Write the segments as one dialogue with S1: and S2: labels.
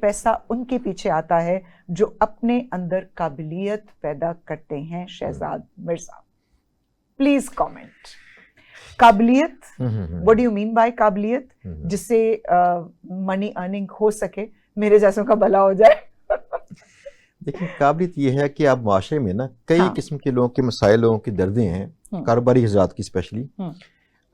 S1: पैसा उनके पीछे आता है जो अपने अंदर काबिलियत पैदा करते हैं। Shahzad Mirza, please comment. काबिलियत, what do you mean by काबिलियत? जिससे मनी अर्निंग हो सके, मेरे जैसों का भला हो जाए।
S2: देखिए, काबिलियत ये है कि आप माशरे में ना कई किस्म के लोगों के मसाइल, लोगों की दर्दें हैं, कारोबारी हजरात की स्पेशली।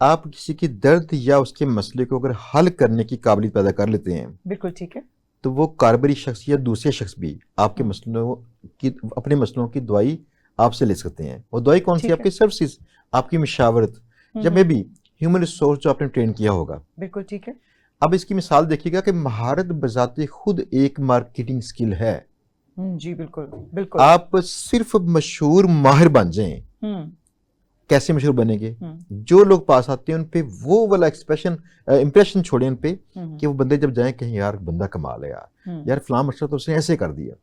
S2: आप किसी की दर्द या उसके मसले को अगर हल करने की काबिलियत पैदा कर लेते हैं,
S1: बिल्कुल ठीक है,
S2: तो वो कारोबारी शख्स या दूसरे शख्स भी आपके मसलों की, अपने मसलों की दवाई आपसे ले सकते हैं। और दवाई कौन सी? आपकी सर्विसेज, आपकी मशावरत, या मे बी ह्यूमन रिसोर्स जो आपने ट्रेन किया होगा।
S1: बिल्कुल ठीक है।
S2: अब इसकी मिसाल देखिएगा कि महारत बजाते खुद एक मार्केटिंग स्किल है।
S1: जी बिल्कुल बिल्कुल।
S2: आप सिर्फ मशहूर माहिर बन जाएं। कैसे मशहूर बनेंगे? जो लोग पास आते हैं उन पे वो वाला इंप्रेशन छोड़े उन पे कि वो बंदे जब जाएं कहीं, यार बंदा कमाल है, यार फलां मसला तो उसने ऐसे कर दिया।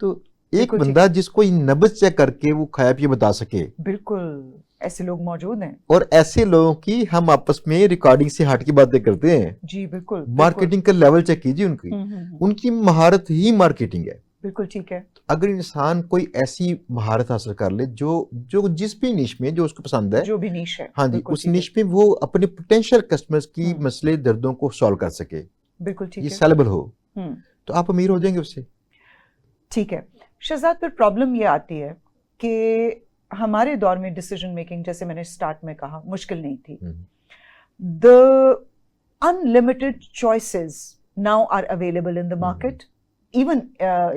S2: तो एक बंदा जिसको नब्ज चेक करके वो खाया पिए बता सके,
S1: बिल्कुल ऐसे लोग मौजूद हैं।
S2: और ऐसे लोगों की हम आपस में रिकॉर्डिंग से हट की बातें करते हैं।
S1: जी बिल्कुल।
S2: मार्केटिंग का लेवल चेक कीजिए उनकी। उनकी महारत ही मार्केटिंग है।
S1: बिल्कुल ठीक है।
S2: अगर इंसान कोई ऐसी महारत हासिल कर ले जो जिस भी निश में जो उसको पसंद है,
S1: जो भी निश है,
S2: हाँ जी, उस निश में वो अपने पोटेंशियल कस्टमर्स की मसले दर्दों को सॉल्व कर सके,
S1: बिल्कुल ठीक
S2: ये
S1: है,
S2: सेलेबल हो, तो आप अमीर हो जाएंगे उससे।
S1: ठीक है शहजाद, पर प्रॉब्लम ये आती है कि हमारे दौर में डिसीजन मेकिंग, जैसे मैंने स्टार्ट में कहा, मुश्किल नहीं थी। The unlimited choices now are available in the market. Even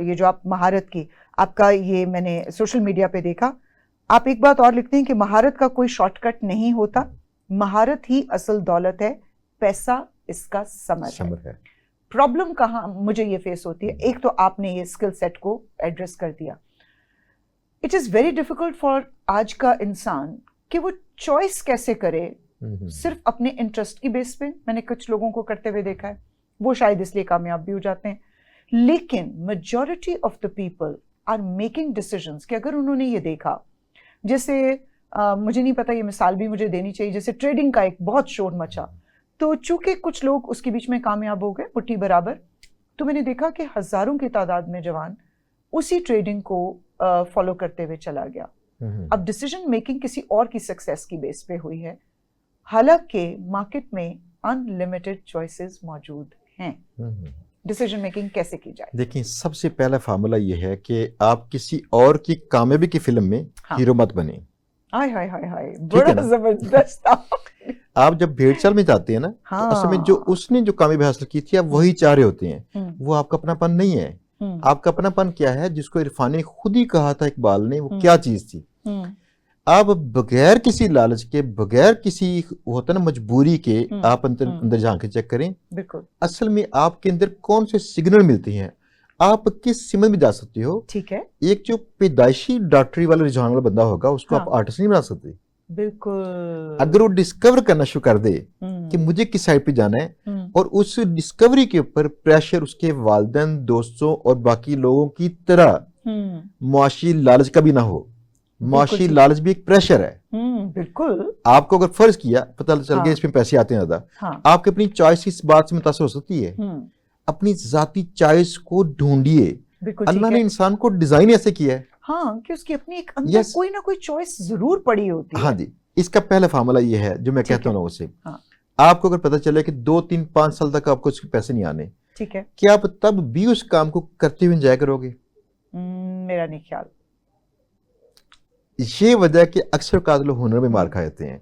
S1: ये जो आप महारत की, आपका ये मैंने सोशल मीडिया पे देखा, आप एक बात और लिखते हैं कि महारत का कोई शॉर्टकट नहीं होता, महारत ही असल दौलत है, पैसा इसका समर है। प्रॉब्लम कहाँ मुझे ये फेस होती है? एक तो आपने ये स्किल सेट को एड्रेस कर दिया। It is very difficult for आज का इंसान कि वो चॉइस कैसे करे सिर्फ अपने इंटरेस्ट की बेस पे। मैंने कुछ लोगों को करते हुए देखा है, वो शायद इसलिए कामयाब भी हो जाते हैं, लेकिन majority of the people are making decisions कि अगर उन्होंने ये देखा, जैसे मुझे नहीं पता, ये मिसाल भी मुझे देनी चाहिए, जैसे ट्रेडिंग का एक बहुत शोर मचा, तो चूंकि कुछ लोग उसके बीच में कामयाब हो गए मुट्ठी बराबर, तो मैंने देखा कि हजारों की तादाद में जवान उसी ट्रेडिंग को फॉलो करते हुए चला गया। अब डिसीजन मेकिंग किसी और की सक्सेस की बेस पे हुई है, हालांकि मार्केट में अनलिमिटेड चॉइसेस मौजूद हैं। डिसीजन मेकिंग कैसे की जाए?
S2: देखिए, सबसे पहला फार्मूला ये है कि आप किसी और की कामयाबी की फिल्म में हीरो मत बने।
S1: हाय हाय हाय हाय, बड़ा जबरदस्त।
S2: आप जब भेड़ चाल में जाते हैं ना, तो असल में जो उसने जो कामयाबी हासिल की थी, आप वही चाह रहे होते हैं। वो आपका अपनापन नहीं है। आपका अपनापन क्या है? जिसको इरफान ने खुद ही कहा था, इकबाल ने, वो क्या चीज थी? आप बगैर किसी लालच के, बगैर किसी होता ना मजबूरी के, आप अंदर झांक के चेक करें,
S1: बिल्कुल
S2: असल में आपके अंदर कौन से सिग्नल मिलते हैं, आप किस सिमत में जा सकते हो।
S1: ठीक है।
S2: एक जो पैदाइशी डॉक्टरी वाला रुझान वाला बंदा होगा, उसको आप आर्टिस्ट नहीं बना सकते।
S1: बिल्कुल।
S2: अगर वो डिस्कवर करना शुरू कर दे कि मुझे किस साइड पे जाना है, और उस डिस्कवरी के ऊपर प्रेशर उसके वालिदैन, दोस्तों और बाकी लोगों की तरह मुआशी लालच का भी ना हो। मुआशी लालच भी एक प्रेशर है।
S1: बिल्कुल।
S2: आपको अगर फर्ज किया, पता चल गया इसमें पैसे आते हैं ज्यादा, आपकी अपनी चॉइस इस बात से मुतासिर हो सकती है। अपनी जाती चॉइस को ढूंढिए। अल्लाह ने इंसान को डिजाइन ऐसे किया है,
S1: हाँ, कि उसकी अपनी एक अंदर कोई ना कोई चॉइस जरूर पड़ी होती है।
S2: हाँ जी, इसका पहला फार्मूला ये है जो मैं कहता हूँ लोगों से। आपको अगर पता चले कि 2, 3, 5 साल तक आपको उसके पैसे नहीं आने,
S1: ठीक है,
S2: क्या आप तब भी उस काम को करते हुए एंजॉय करोगे?
S1: मेरा नहीं ख्याल।
S2: ये वजह कि अक्सर कादल हुनर में मार खा जाते हैं।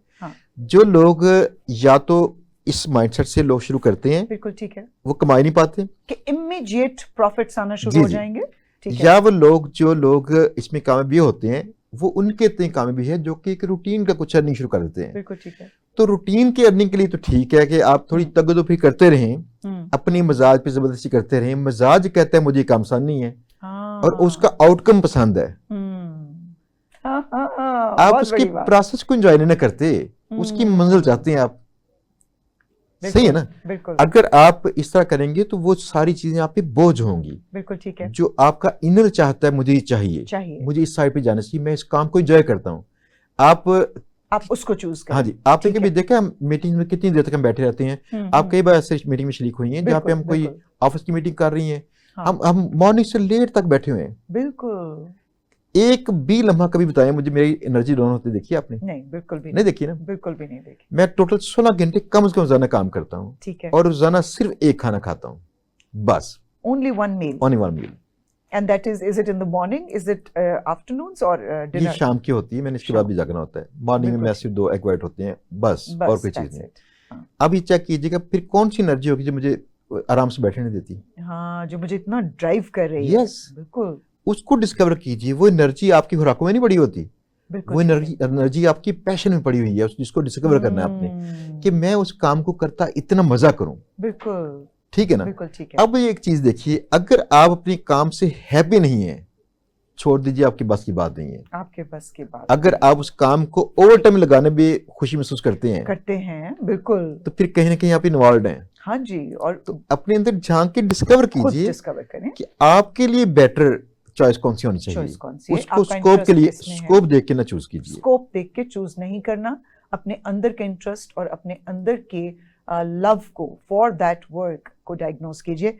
S2: जो लोग या तो इस माइंडसेट से लोग शुरू करते हैं,
S1: बिल्कुल ठीक है,
S2: वो कमाई नहीं पाते
S1: कि इमीडिएट प्रॉफिट्स आना शुरू हो जाएंगे,
S2: या वो लोग जो लोग इसमें कामयाबी होते हैं, वो उनके इतने कामयाबी है जो कि एक रूटीन का कुछ अर्निंग शुरू कर देते हैं।
S1: बिल्कुल ठीक है।
S2: तो रूटीन के अर्निंग के लिए तो ठीक है कि आप थोड़ी तगदोफी करते रहें, अपनी मजाज पे जबरदस्ती करते रहें। मजाज कहता है मुझे काम आसान नहीं है, और उसका आउटकम पसंद है। आप उसकी प्रोसेस को एंजॉय नहीं करते, उसकी मंजिल चाहते हैं आप। सही है ना?
S1: बिल्कुल।
S2: अगर आप इस तरह करेंगे तो वो सारी चीजें आप पे बोझ होंगी।
S1: बिल्कुल ठीक है।
S2: जो आपका इनर चाहता है, मुझे ये चाहिए, मुझे इस साइड पे जाना चाहिए, मैं इस काम को एंजॉय करता हूँ, आप
S1: उसको चूज करें।
S2: हाँ जी, आपने कभी देखा मीटिंग में कितनी देर तक हम बैठे रहते हैं? आप कई बार ऐसे मीटिंग में शरीक हुई हैं जहाँ पे हम कोई ऑफिस की मीटिंग कर रही हैं,
S1: हाँ।
S2: हम मॉर्निंग से लेट तक बैठे हुए हैं,
S1: बिल्कुल
S2: एक भी लम्हा कभी बताया मुझे मेरी एनर्जी डाउन होती देखी आपने?
S1: नहीं, बिल्कुल भी
S2: नहीं देखी ना।
S1: बिल्कुल भी नहीं देखी।
S2: मैं टोटल 16 घंटे कम से कम रोजाना काम करता हूँ,
S1: ठीक है।
S2: और रोजाना सिर्फ एक खाना खाता हूँ बस,
S1: only one meal,
S2: only one meal.
S1: And that is it in the morning, is it afternoons और
S2: ये
S1: डिनर?
S2: शाम की होती है, मैंने इसके बाद भी जागना होता है। मॉर्निंग में
S1: बिल्कुल
S2: मैं सिर्फ 2 एग वाइट होते हैं बस, और
S1: बस
S2: कोई चीज
S1: that's
S2: नहीं।
S1: it। हाँ।
S2: अब ये चेक कीजिएगा फिर कौन सी एनर्जी होगी जो मुझे आराम से बैठने नहीं देती।
S1: हाँ, जो मुझे इतना ड्राइव कर रही है।
S2: Yes।
S1: बिल्कुल
S2: उसको डिस्कवर कीजिए। वो एनर्जी आपकी खुराकों में नहीं पड़ी होती,
S1: बिल्कुल।
S2: वो
S1: ठीक है।
S2: एनर्जी आपकी पैशन में पड़ी हुई है, जिसको डिस्कवर करना है आपने, कि
S1: हम्म,
S2: मैं उस काम को करता इतना मजा करूं।
S1: बिल्कुल
S2: ठीक है ना।
S1: बिल्कुल ठीक है।
S2: अब ये एक चीज देखिए, अगर आप अपने काम से हैप्पी नहीं है, छोड़ दीजिए, आपकी बस की बात नहीं है।
S1: आपके बस की बात
S2: अगर आप उस काम को ओवर टाइम लगाने में खुशी महसूस करते हैं,
S1: करते हैं, बिल्कुल।
S2: तो फिर कहीं ना कहीं आप इन्वॉल्व हैं।
S1: हाँ जी, और
S2: तो अपने अंदर झांक के डिस्कवर
S1: खुद
S2: कीजिए
S1: डिस्कवर करें
S2: कि आपके लिए बेटर चॉइस कौन सी होनी चाहिए।
S1: चॉइस कौन सी है,
S2: उसको
S1: आपका
S2: स्कोप के
S1: इंटरेस्ट
S2: लिए
S1: किसमें है।
S2: स्कोप देख के ना चूज कीजिए।
S1: स्कोप देख के चूज नहीं करना, अपने अंदर के इंटरेस्ट और अपने अंदर के लव को फॉर दैट वर्क को डायग्नोज कीजिए।